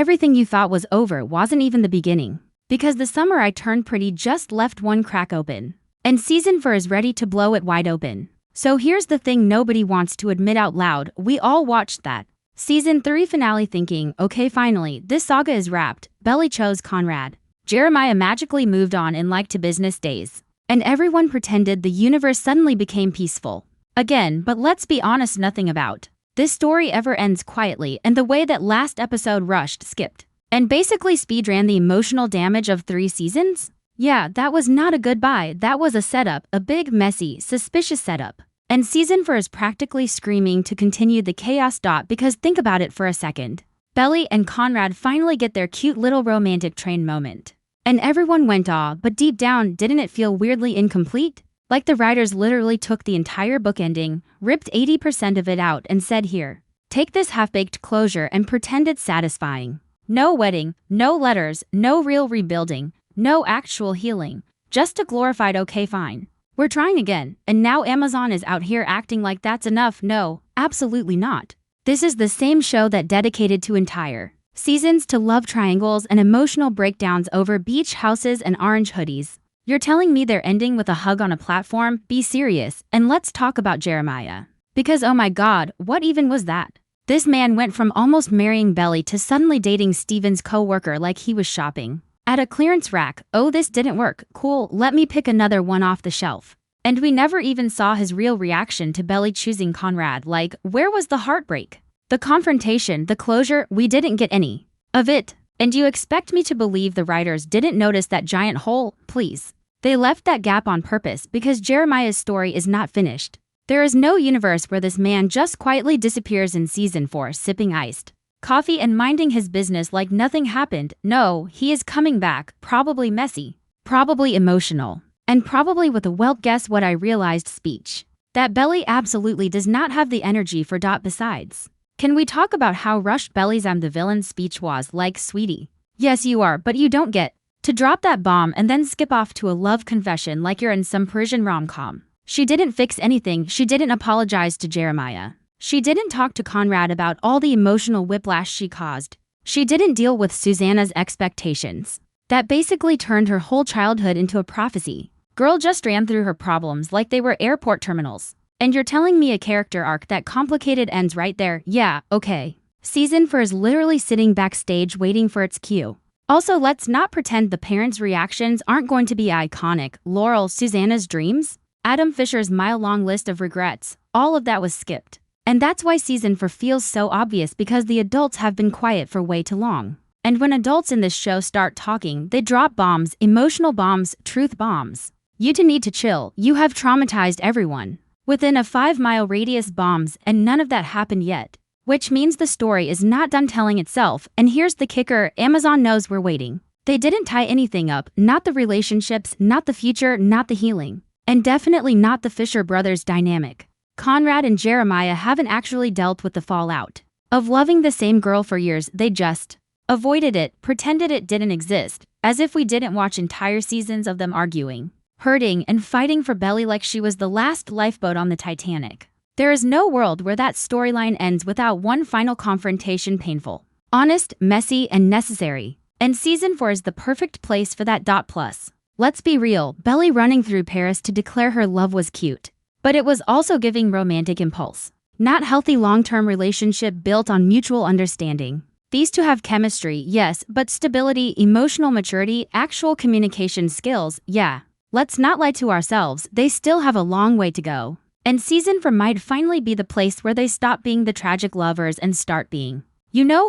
everything you thought was over wasn't even the beginning. Because the summer I turned pretty just left one crack open. And season 4 is ready to blow it wide open. So here's the thing nobody wants to admit out loud, we all watched that season 3 finale thinking, okay finally, this saga is wrapped. Belly chose Conrad. Jeremiah magically moved on in like to business days. And everyone pretended the universe suddenly became peaceful. Again, but let's be honest, nothing about this story ever ends quietly, and the way that last episode rushed, skipped, and basically speedran the emotional damage of 3 seasons? Yeah, that was not a goodbye, that was a setup, a big, messy, suspicious setup. And season 4 is practically screaming to continue the chaos. Because think about it for a second. Belly and Conrad finally get their cute little romantic train moment. And everyone went aw, but deep down, didn't it feel weirdly incomplete? Like the writers literally took the entire book ending, ripped 80% of it out and said here, take this half-baked closure and pretend it's satisfying. No wedding, no letters, no real rebuilding, no actual healing, just a glorified okay fine. We're trying again, and now Amazon is out here acting like that's enough. No, absolutely not. This is the same show that dedicated to entire seasons to love triangles and emotional breakdowns over beach houses and orange hoodies. You're telling me they're ending with a hug on a platform? Be serious, and let's talk about Jeremiah. Because oh my god, what even was that? This man went from almost marrying Belly to suddenly dating Steven's co-worker like he was shopping at a clearance rack. Oh, this didn't work. Cool, let me pick another one off the shelf. And we never even saw his real reaction to Belly choosing Conrad. Like, where was the heartbreak? The confrontation, the closure? We didn't get any of it. And you expect me to believe the writers didn't notice that giant hole? Please. They left that gap on purpose because Jeremiah's story is not finished. There is no universe where this man just quietly disappears in season 4 sipping iced coffee and minding his business like nothing happened. No, he is coming back, probably messy, probably emotional, and probably with a well guess what I realized speech. That Belly absolutely does not have the energy for. Besides, can we talk about how rushed Belly's "I'm the villain" speech was? Like, sweetie, yes you are, but you don't get to drop that bomb and then skip off to a love confession like you're in some Parisian rom-com. She didn't fix anything, she didn't apologize to Jeremiah. She didn't talk to Conrad about all the emotional whiplash she caused. She didn't deal with Susanna's expectations. That basically turned her whole childhood into a prophecy. Girl just ran through her problems like they were airport terminals. And you're telling me a character arc that complicated ends right there? Yeah, okay. Season 4 is literally sitting backstage waiting for its cue. Also, let's not pretend the parents' reactions aren't going to be iconic. Laurel, Susanna's dreams, Adam Fisher's mile-long list of regrets, all of that was skipped. And that's why season 4 feels so obvious, because the adults have been quiet for way too long. And when adults in this show start talking, they drop bombs, emotional bombs, truth bombs. You two need to chill, you have traumatized everyone. Within a 5-mile radius bombs, and none of that happened yet. Which means the story is not done telling itself, and here's the kicker, Amazon knows we're waiting. They didn't tie anything up, not the relationships, not the future, not the healing. And definitely not the Fisher brothers dynamic. Conrad and Jeremiah haven't actually dealt with the fallout of loving the same girl for years. They just avoided it, pretended it didn't exist, as if we didn't watch entire seasons of them arguing, hurting, and fighting for Belly like she was the last lifeboat on the Titanic. There is no world where that storyline ends without one final confrontation, painful, honest, messy, and necessary. And season 4 is the perfect place for that. Plus, let's be real, Belly running through Paris to declare her love was cute. But it was also giving romantic impulse. Not healthy long-term relationship built on mutual understanding. These two have chemistry, yes, but stability, emotional maturity, actual communication skills, yeah. Let's not lie to ourselves, they still have a long way to go. And season 4 might finally be the place where they stop being the tragic lovers and start being,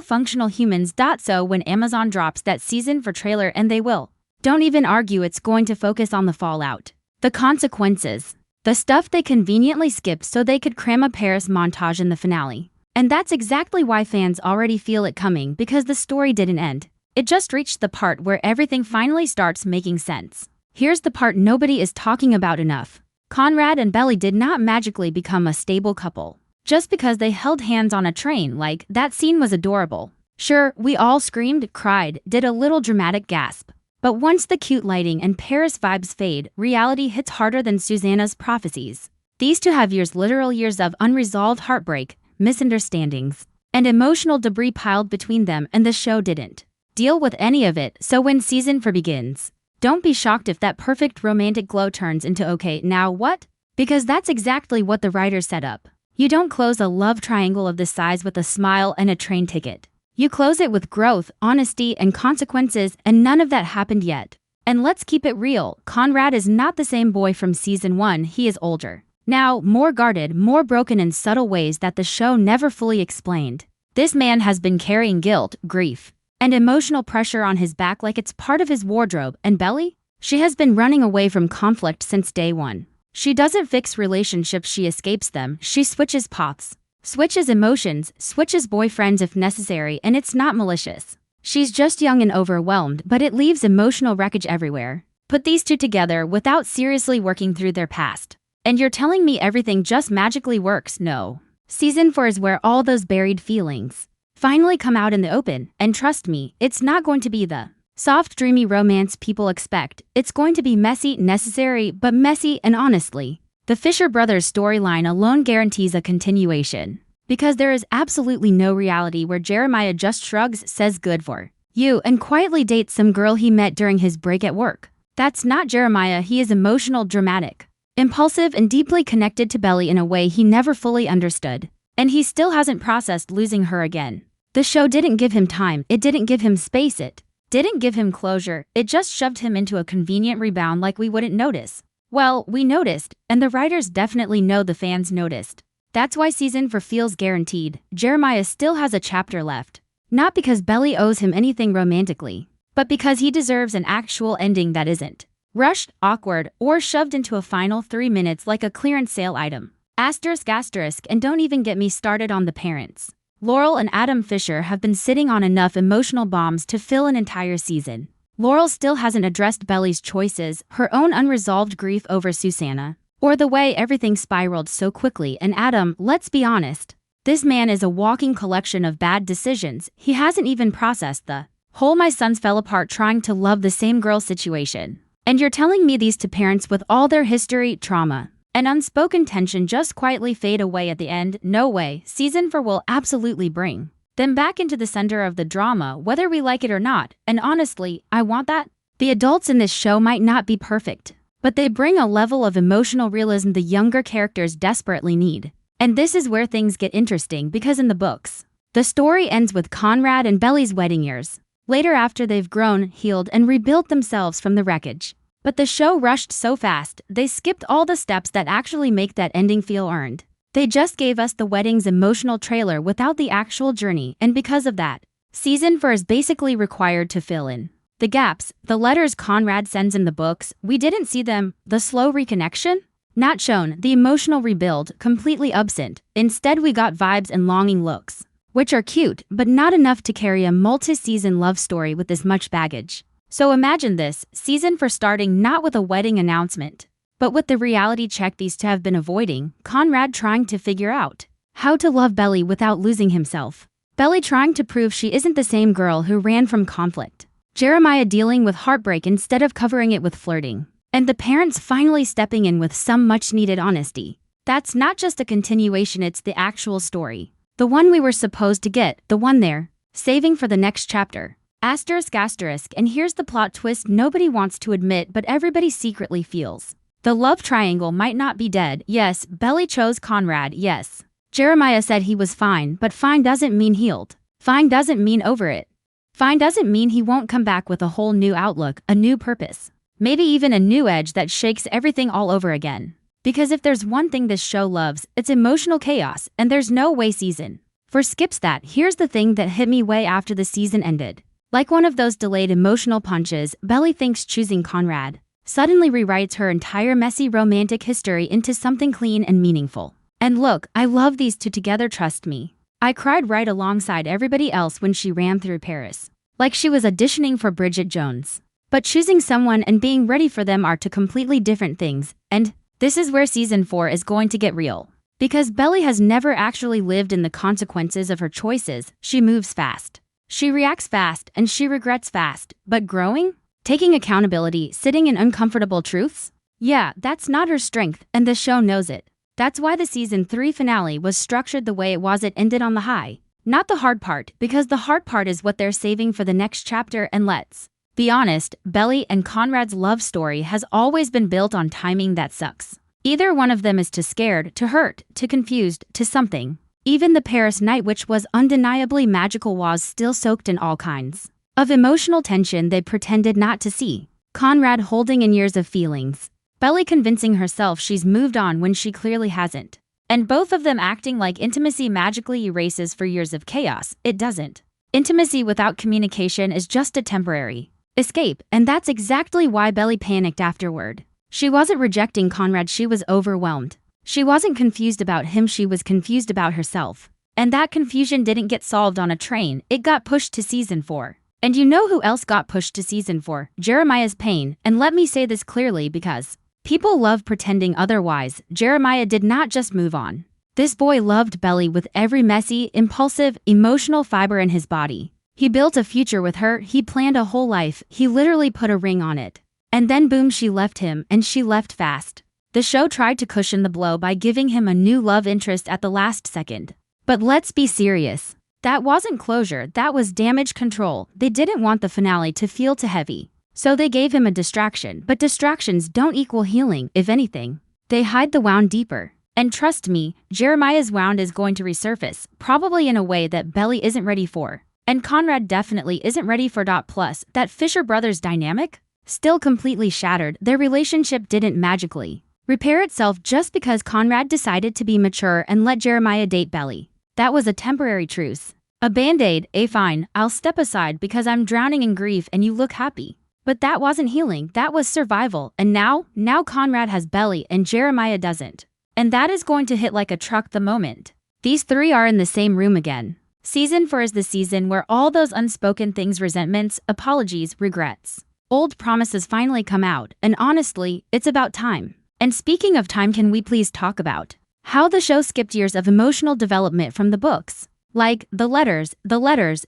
functional humans. So when Amazon drops that season 4 trailer, and they will, don't even argue, it's going to focus on the fallout, the consequences, the stuff they conveniently skipped so they could cram a Paris montage in the finale. And that's exactly why fans already feel it coming, because the story didn't end. It just reached the part where everything finally starts making sense. Here's the part nobody is talking about enough. Conrad and Belly did not magically become a stable couple just because they held hands on a train. Like, that scene was adorable. Sure, we all screamed, cried, did a little dramatic gasp. But once the cute lighting and Paris vibes fade, reality hits harder than Susanna's prophecies. These two have years, literal years of unresolved heartbreak, misunderstandings, and emotional debris piled between them, and the show didn't deal with any of it. So when season 4 begins, don't be shocked if that perfect romantic glow turns into okay, now what? Because that's exactly what the writers set up. You don't close a love triangle of this size with a smile and a train ticket. You close it with growth, honesty, and consequences, and none of that happened yet. And let's keep it real, Conrad is not the same boy from season 1, he is older. Now, more guarded, more broken in subtle ways that the show never fully explained. This man has been carrying guilt, grief, and emotional pressure on his back like it's part of his wardrobe. And Belly? She has been running away from conflict since day 1. She doesn't fix relationships, she escapes them. She switches paths, switches emotions, switches boyfriends if necessary, and it's not malicious. She's just young and overwhelmed, but it leaves emotional wreckage everywhere. Put these two together without seriously working through their past, and you're telling me everything just magically works? No. Season 4 is where all those buried feelings finally come out in the open, and trust me, it's not going to be the soft, dreamy romance people expect. It's going to be messy, necessary, but messy, and honestly, the Fisher brothers storyline alone guarantees a continuation. Because there is absolutely no reality where Jeremiah just shrugs, says good for you, and quietly dates some girl he met during his break at work. That's not Jeremiah. He is emotional, dramatic, impulsive, and deeply connected to Belly in a way he never fully understood. And he still hasn't processed losing her again. The show didn't give him time, it didn't give him space, it didn't give him closure, it just shoved him into a convenient rebound like we wouldn't notice. Well, we noticed, and the writers definitely know the fans noticed. That's why season 4 feels guaranteed. Jeremiah still has a chapter left. Not because Belly owes him anything romantically, but because he deserves an actual ending that isn't rushed, awkward, or shoved into a final 3 minutes like a clearance sale item. Asterisk, and don't even get me started on the parents. Laurel and Adam Fisher have been sitting on enough emotional bombs to fill an entire season. Laurel still hasn't addressed Belly's choices, her own unresolved grief over Susanna, or the way everything spiraled so quickly. And Adam, let's be honest, this man is a walking collection of bad decisions. He hasn't even processed the whole "my sons fell apart trying to love the same girl" situation. And you're telling me these two parents with all their history, trauma, and unspoken tension just quietly fade away at the end? No way. Season 4 will absolutely bring them back into the center of the drama, whether we like it or not. And honestly, I want that. The adults in this show might not be perfect, but they bring a level of emotional realism the younger characters desperately need. And this is where things get interesting, because in the books, the story ends with Conrad and Belly's wedding years later, after they've grown, healed, and rebuilt themselves from the wreckage. But the show rushed so fast, they skipped all the steps that actually make that ending feel earned. They just gave us the wedding's emotional trailer without the actual journey, and because of that, season 4 is basically required to fill in the gaps. The letters Conrad sends in the books, we didn't see them. The slow reconnection? Not shown. The emotional rebuild? Completely absent. Instead, we got vibes and longing looks, which are cute, but not enough to carry a multi-season love story with this much baggage. So imagine this, season 4 starting not with a wedding announcement, but with the reality check these two have been avoiding. Conrad trying to figure out how to love Belly without losing himself. Belly trying to prove she isn't the same girl who ran from conflict. Jeremiah dealing with heartbreak instead of covering it with flirting. And the parents finally stepping in with some much-needed honesty. That's not just a continuation, it's the actual story. The one we were supposed to get, the one they're saving for the next chapter. Asterisk, and here's the plot twist nobody wants to admit but everybody secretly feels. The love triangle might not be dead. Yes, Belly chose Conrad, yes. Jeremiah said he was fine, but fine doesn't mean healed. Fine doesn't mean over it. Fine doesn't mean he won't come back with a whole new outlook, a new purpose. Maybe even a new edge that shakes everything all over again. Because if there's one thing this show loves, it's emotional chaos, and there's no way season 4 skips that. Here's the thing that hit me way after the season ended. Like one of those delayed emotional punches, Belly thinks choosing Conrad suddenly rewrites her entire messy romantic history into something clean and meaningful. And look, I love these two together, trust me. I cried right alongside everybody else when she ran through Paris, like she was auditioning for Bridget Jones. But choosing someone and being ready for them are two completely different things, and this is where season 4 is going to get real. Because Belly has never actually lived in the consequences of her choices. She moves fast, she reacts fast, and she regrets fast. But growing? Taking accountability, sitting in uncomfortable truths? Yeah, that's not her strength, and the show knows it. That's why the season 3 finale was structured the way it was. It ended on the high, Not the hard part, because the hard part is what they're saving for the next chapter, and let's be honest, Belly and Conrad's love story has always been built on timing that sucks. Either one of them is too scared, too hurt, too confused, to something. Even the Paris night, which was undeniably magical, was still soaked in all kinds of emotional tension they pretended not to see. Conrad holding in years of feelings. Belly convincing herself she's moved on when she clearly hasn't. And both of them acting like intimacy magically erases for years of chaos. It doesn't. Intimacy without communication is just a temporary escape, and that's exactly why Belly panicked afterward. She wasn't rejecting Conrad, she was overwhelmed. She wasn't confused about him, she was confused about herself. And that confusion didn't get solved on a train, it got pushed to season 4. And you know who else got pushed to season 4? Jeremiah's pain, and let me say this clearly because people love pretending otherwise. Jeremiah did not just move on. This boy loved Belly with every messy, impulsive, emotional fiber in his body. He built a future with her, he planned a whole life, he literally put a ring on it. And then boom, she left him, and she left fast. The show tried to cushion the blow by giving him a new love interest at the last second. But let's be serious. That wasn't closure, that was damage control. They didn't want the finale to feel too heavy. So they gave him a distraction, but distractions don't equal healing. If anything, they hide the wound deeper. And trust me, Jeremiah's wound is going to resurface, probably in a way that Belly isn't ready for. And Conrad definitely isn't ready for. Plus, that Fisher brothers dynamic? Still completely shattered. Their relationship didn't magically repair itself just because Conrad decided to be mature and let Jeremiah date Belly. That was a temporary truce. A band-aid, a fine, I'll step aside because I'm drowning in grief and you look happy. But that wasn't healing, that was survival. And now Conrad has Belly and Jeremiah doesn't. And that is going to hit like a truck the moment these three are in the same room again. Season 4 is the season where all those unspoken things, resentments, apologies, regrets, old promises finally come out, and honestly, it's about time. And speaking of time, can we please talk about how the show skipped years of emotional development from the books? Like, the letters,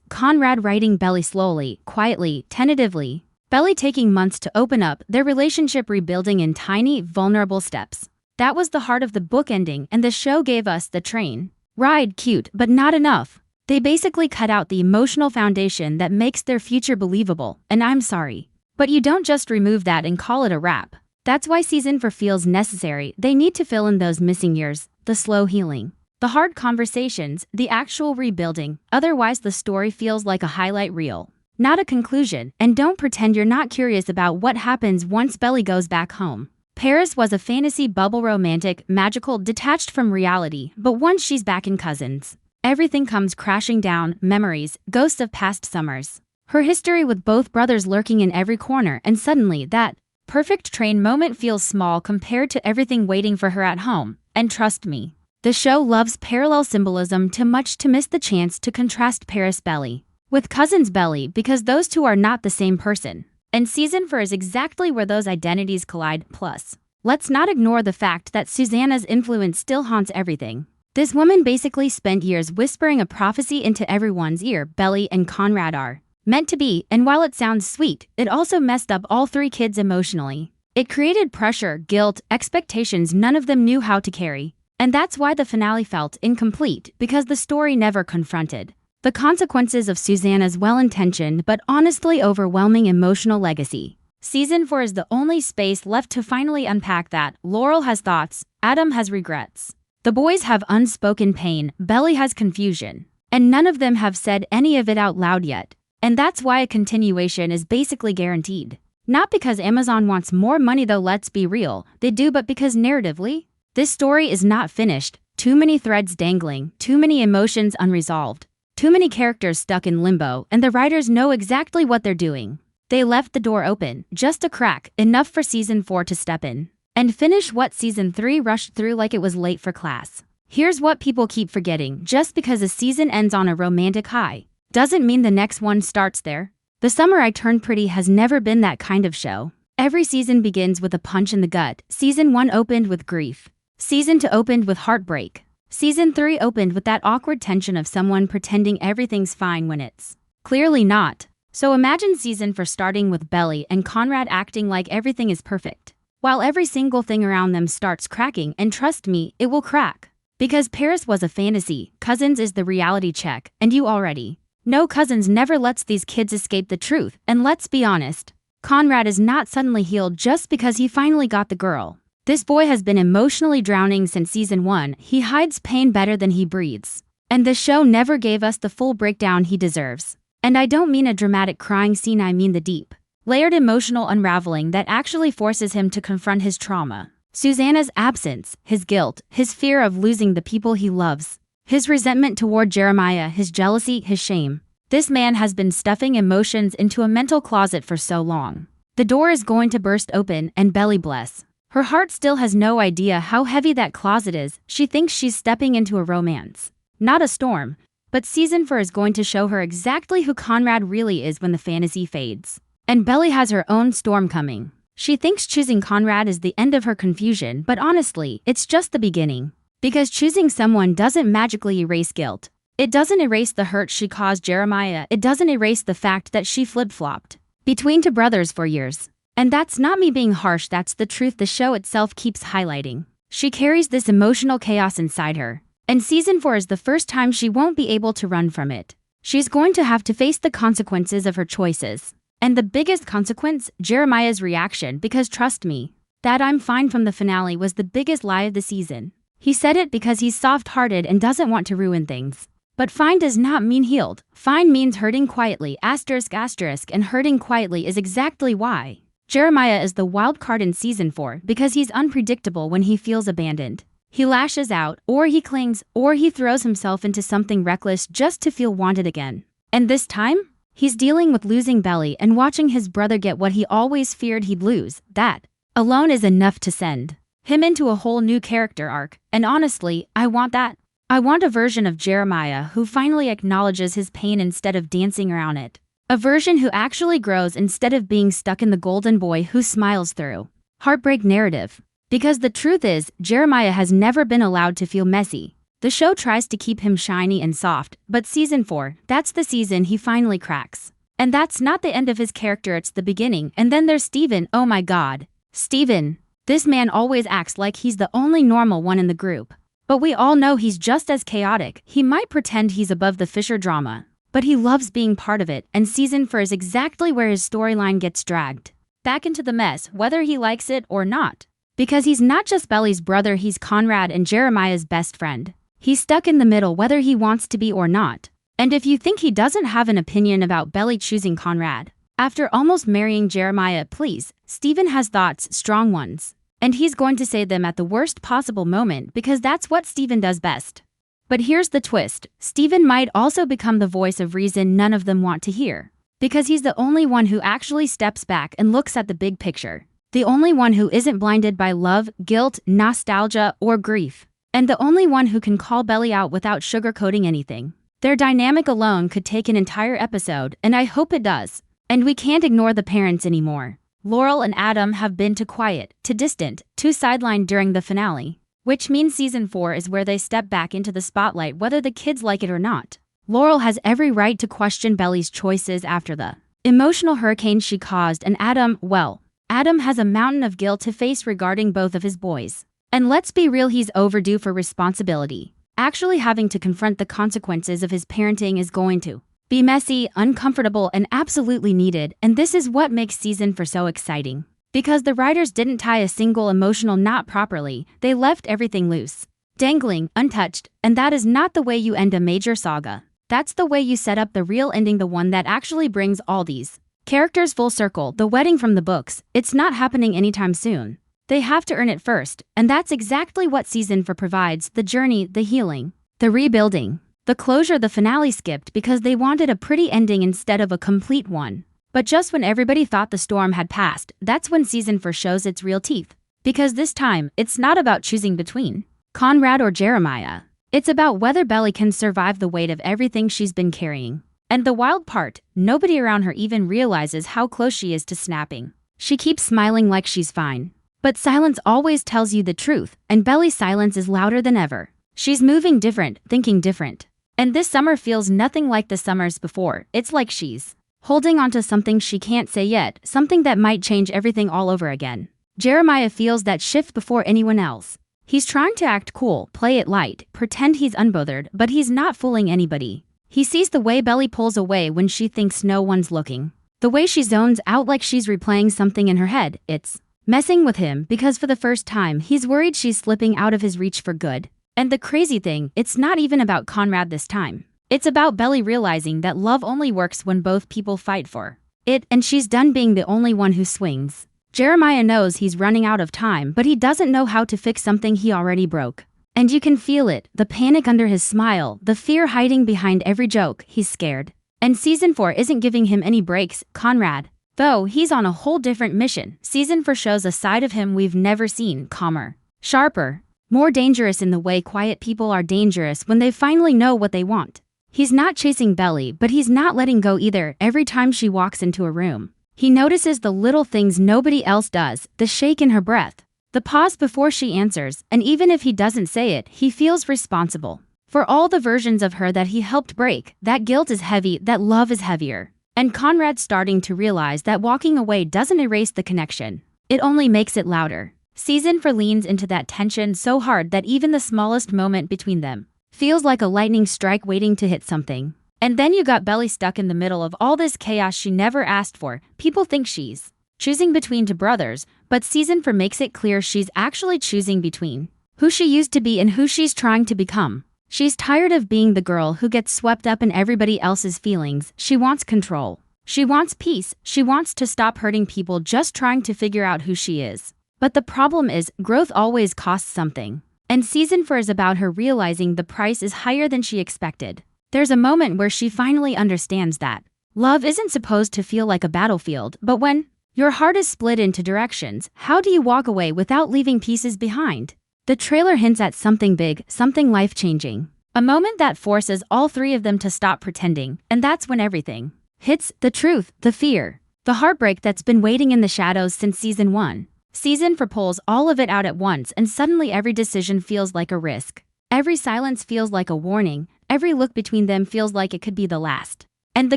Conrad writing Belly slowly, quietly, tentatively. Belly taking months to open up, their relationship rebuilding in tiny, vulnerable steps. That was the heart of the book ending, and the show gave us the train ride, cute, but not enough. They basically cut out the emotional foundation that makes their future believable, and I'm sorry, but you don't just remove that and call it a wrap. That's why season 4 feels necessary. They need to fill in those missing years, the slow healing, the hard conversations, the actual rebuilding. Otherwise, the story feels like a highlight reel, not a conclusion. And don't pretend you're not curious about what happens once Belly goes back home. Paris was a fantasy bubble, romantic, magical, detached from reality, but once she's back in Cousins, everything comes crashing down. Memories, ghosts of past summers, her history with both brothers lurking in every corner, and suddenly that perfect train moment feels small compared to everything waiting for her at home. And trust me, the show loves parallel symbolism too much to miss the chance to contrast Paris Belly with Cousins Belly, because those two are not the same person. And season 4 is exactly where those identities collide. Plus, let's not ignore the fact that Susanna's influence still haunts everything. This woman basically spent years whispering a prophecy into everyone's ear. Belly and Conrad are meant to be, and while it sounds sweet, it also messed up all three kids emotionally. It created pressure, guilt, expectations none of them knew how to carry. And that's why the finale felt incomplete, because the story never confronted the consequences of Susanna's well-intentioned but honestly overwhelming emotional legacy. Season 4 is the only space left to finally unpack that. Laurel has thoughts, Adam has regrets. The boys have unspoken pain, Belly has confusion. And none of them have said any of it out loud yet. And that's why a continuation is basically guaranteed. Not because Amazon wants more money though, let's be real, they do, but because narratively, this story is not finished. Too many threads dangling, too many emotions unresolved. Too many characters stuck in limbo, and the writers know exactly what they're doing. They left the door open, just a crack, enough for season 4 to step in and finish what season 3 rushed through like it was late for class. Here's what people keep forgetting: just because a season ends on a romantic high doesn't mean the next one starts there. The Summer I Turned Pretty has never been that kind of show. Every season begins with a punch in the gut. Season 1 opened with grief. Season 2 opened with heartbreak. Season 3 opened with that awkward tension of someone pretending everything's fine when it's clearly not. So imagine season 4 starting with Belly and Conrad acting like everything is perfect, while every single thing around them starts cracking, and trust me, it will crack. Because Paris was a fantasy, Cousins is the reality check, and you already know Cousins never lets these kids escape the truth, and let's be honest. Conrad is not suddenly healed just because he finally got the girl. This boy has been emotionally drowning since season 1, he hides pain better than he breathes. And the show never gave us the full breakdown he deserves. And I don't mean a dramatic crying scene, I mean the deep, layered emotional unraveling that actually forces him to confront his trauma. Susanna's absence, his guilt, his fear of losing the people he loves, his resentment toward Jeremiah, his jealousy, his shame. This man has been stuffing emotions into a mental closet for so long. The door is going to burst open and Belly bless. Her heart still has no idea how heavy that closet is. She thinks she's stepping into a romance, not a storm. But season 4 is going to show her exactly who Conrad really is when the fantasy fades. And Belly has her own storm coming. She thinks choosing Conrad is the end of her confusion, but honestly, it's just the beginning. Because choosing someone doesn't magically erase guilt. It doesn't erase the hurt she caused Jeremiah. It doesn't erase the fact that she flip-flopped between two brothers for years. And that's not me being harsh, that's the truth the show itself keeps highlighting. She carries this emotional chaos inside her. And season 4 is the first time she won't be able to run from it. She's going to have to face the consequences of her choices. And the biggest consequence, Jeremiah's reaction, because trust me, that "I'm fine" from the finale was the biggest lie of the season. He said it because he's soft-hearted and doesn't want to ruin things. But fine does not mean healed. Fine means hurting quietly, ***, and hurting quietly is exactly why Jeremiah is the wild card in season 4, because he's unpredictable when he feels abandoned. He lashes out, or he clings, or he throws himself into something reckless just to feel wanted again. And this time, he's dealing with losing Belly and watching his brother get what he always feared he'd lose. That alone is enough to send him into a whole new character arc. And honestly, I want that. I want a version of Jeremiah who finally acknowledges his pain instead of dancing around it. A version who actually grows instead of being stuck in the golden boy who smiles through heartbreak narrative. Because the truth is, Jeremiah has never been allowed to feel messy. The show tries to keep him shiny and soft, but season 4, that's the season he finally cracks. And that's not the end of his character, it's the beginning. And then there's Steven. Oh my god. Steven. This man always acts like he's the only normal one in the group. But we all know he's just as chaotic. He might pretend he's above the Fisher drama, but he loves being part of it, and season 4 is exactly where his storyline gets dragged back into the mess, whether he likes it or not. Because he's not just Belly's brother, he's Conrad and Jeremiah's best friend. He's stuck in the middle whether he wants to be or not. And if you think he doesn't have an opinion about Belly choosing Conrad after almost marrying Jeremiah, please, Steven has thoughts, strong ones. And he's going to say them at the worst possible moment because that's what Steven does best. But here's the twist. Steven might also become the voice of reason none of them want to hear. Because he's the only one who actually steps back and looks at the big picture. The only one who isn't blinded by love, guilt, nostalgia, or grief. And the only one who can call Belly out without sugarcoating anything. Their dynamic alone could take an entire episode, and I hope it does. And we can't ignore the parents anymore. Laurel and Adam have been too quiet, too distant, too sidelined during the finale. Which means season 4 is where they step back into the spotlight whether the kids like it or not. Laurel has every right to question Belly's choices after the emotional hurricane she caused, and Adam, well, Adam has a mountain of guilt to face regarding both of his boys. And let's be real, he's overdue for responsibility. Actually having to confront the consequences of his parenting is going to be messy, uncomfortable, and absolutely needed, and this is what makes season 4 so exciting. Because the writers didn't tie a single emotional knot properly, they left everything loose, dangling, untouched, and that is not the way you end a major saga. That's the way you set up the real ending, the one that actually brings all these characters full circle. The wedding from the books, it's not happening anytime soon. They have to earn it first, and that's exactly what season 4 provides: the journey, the healing, the rebuilding. The closure the finale skipped because they wanted a pretty ending instead of a complete one. But just when everybody thought the storm had passed, that's when season 4 shows its real teeth. Because this time, it's not about choosing between Conrad or Jeremiah. It's about whether Belly can survive the weight of everything she's been carrying. And the wild part, nobody around her even realizes how close she is to snapping. She keeps smiling like she's fine. But silence always tells you the truth, and Belly's silence is louder than ever. She's moving different, thinking different. And this summer feels nothing like the summers before. It's like she's holding onto something she can't say yet, something that might change everything all over again. Jeremiah feels that shift before anyone else. He's trying to act cool, play it light, pretend he's unbothered, but he's not fooling anybody. He sees the way Belly pulls away when she thinks no one's looking. The way she zones out like she's replaying something in her head. It's messing with him because for the first time he's worried she's slipping out of his reach for good. And the crazy thing, it's not even about Conrad this time. It's about Belly realizing that love only works when both people fight for it, and she's done being the only one who swings. Jeremiah knows he's running out of time, but he doesn't know how to fix something he already broke. And you can feel it, the panic under his smile, the fear hiding behind every joke. He's scared. And Season 4 isn't giving him any breaks, Conrad. Though he's on a whole different mission. Season 4 shows a side of him we've never seen, calmer, sharper, more dangerous in the way quiet people are dangerous when they finally know what they want. He's not chasing Belly, but he's not letting go either. Every time she walks into a room, he notices the little things nobody else does, the shake in her breath, the pause before she answers, and even if he doesn't say it, he feels responsible for all the versions of her that he helped break. That guilt is heavy, that love is heavier. And Conrad's starting to realize that walking away doesn't erase the connection. It only makes it louder. Season 4 leans into that tension so hard that even the smallest moment between them feels like a lightning strike waiting to hit something. And then you got Belly stuck in the middle of all this chaos she never asked for. People think she's choosing between two brothers, but Season 4 makes it clear she's actually choosing between who she used to be and who she's trying to become. She's tired of being the girl who gets swept up in everybody else's feelings. She wants control. She wants peace. She wants to stop hurting people just trying to figure out who she is. But the problem is, growth always costs something. And Season 4 is about her realizing the price is higher than she expected. There's a moment where she finally understands that love isn't supposed to feel like a battlefield, but when your heart is split into directions, how do you walk away without leaving pieces behind? The trailer hints at something big, something life-changing. A moment that forces all three of them to stop pretending, and that's when everything hits: the truth, the fear, the heartbreak that's been waiting in the shadows since Season 1. Season 4 pulls all of it out at once, and suddenly every decision feels like a risk. Every silence feels like a warning. Every look between them feels like it could be the last. And the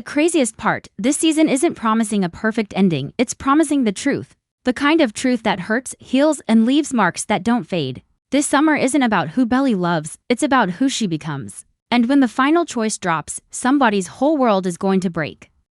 craziest part, this season isn't promising a perfect ending, it's promising the truth. The kind of truth that hurts, heals, and leaves marks that don't fade. This summer isn't about who Belly loves, it's about who she becomes. And when the final choice drops, somebody's whole world is going to break.